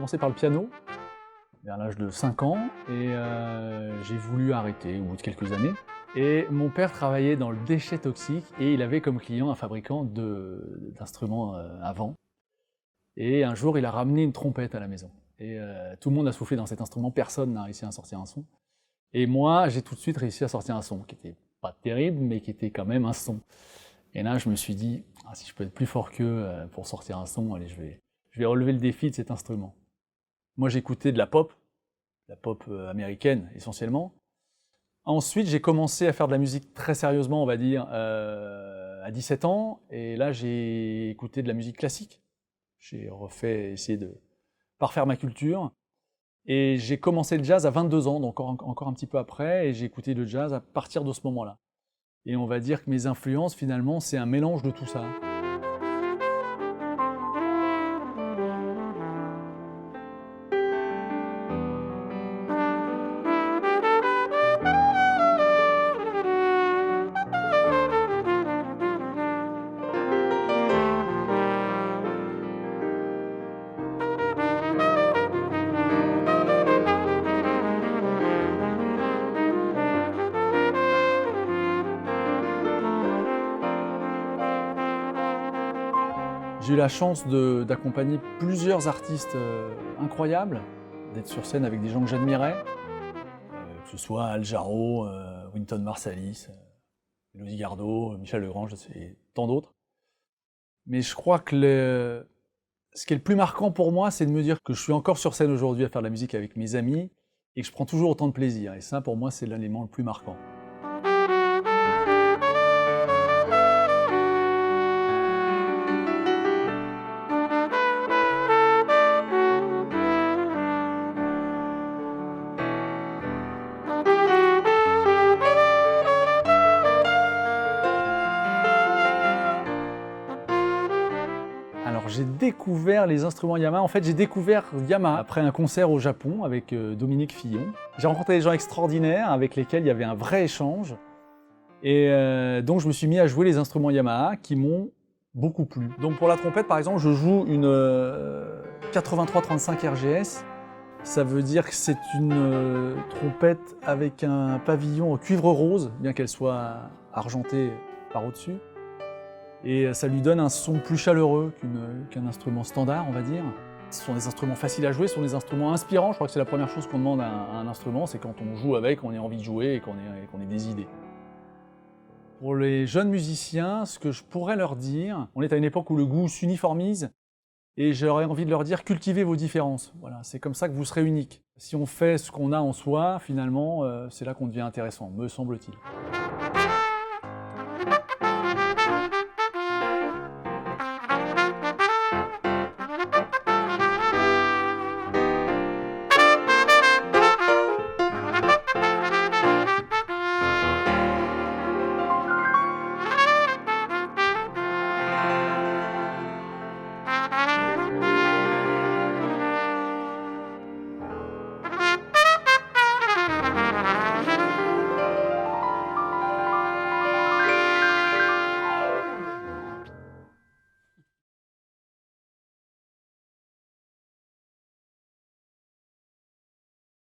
commencé par le piano, vers l'âge de 5 ans, et j'ai voulu arrêter au bout de quelques années. Et mon père travaillait dans le déchet toxique, et il avait comme client un fabricant d'instruments à vent. Et un jour, il a ramené une trompette à la maison. Et tout le monde a soufflé dans cet instrument, personne n'a réussi à sortir un son. Et moi, j'ai tout de suite réussi à sortir un son, qui était pas terrible, mais qui était quand même un son. Et là, je me suis dit, ah, si je peux être plus fort qu'eux pour sortir un son, allez, je vais relever le défi de cet instrument. Moi, j'écoutais de la pop américaine essentiellement. Ensuite, j'ai commencé à faire de la musique très sérieusement, on va dire, à 17 ans. Et là, j'ai écouté de la musique classique. J'ai essayé de parfaire ma culture. Et j'ai commencé le jazz à 22 ans, donc encore un petit peu après, et j'ai écouté le jazz à partir de ce moment-là. Et on va dire que mes influences, finalement, c'est un mélange de tout ça. J'ai eu la chance d'accompagner plusieurs artistes incroyables, d'être sur scène avec des gens que j'admirais, que ce soit Al Jarreau, Wynton Marsalis, Élodie Gardot, Michel Legrand, et tant d'autres. Mais je crois que ce qui est le plus marquant pour moi, c'est de me dire que je suis encore sur scène aujourd'hui à faire de la musique avec mes amis et que je prends toujours autant de plaisir. Et ça, pour moi, c'est l'élément le plus marquant. Alors j'ai découvert les instruments Yamaha. En fait, j'ai découvert Yamaha après un concert au Japon avec Dominique Fillon. J'ai rencontré des gens extraordinaires avec lesquels il y avait un vrai échange. Et donc je me suis mis à jouer les instruments Yamaha qui m'ont beaucoup plu. Donc pour la trompette, par exemple, je joue une 83-35 RGS. Ça veut dire que c'est une trompette avec un pavillon en cuivre rose, bien qu'elle soit argentée par au-dessus. Et ça lui donne un son plus chaleureux qu'un instrument standard, on va dire. Ce sont des instruments faciles à jouer, ce sont des instruments inspirants. Je crois que c'est la première chose qu'on demande à un instrument, c'est quand on joue avec, on a envie de jouer et qu'on ait des idées. Pour les jeunes musiciens, ce que je pourrais leur dire, on est à une époque où le goût s'uniformise, et j'aurais envie de leur dire, cultivez vos différences. Voilà, c'est comme ça que vous serez uniques. Si on fait ce qu'on a en soi, finalement, c'est là qu'on devient intéressant, me semble-t-il.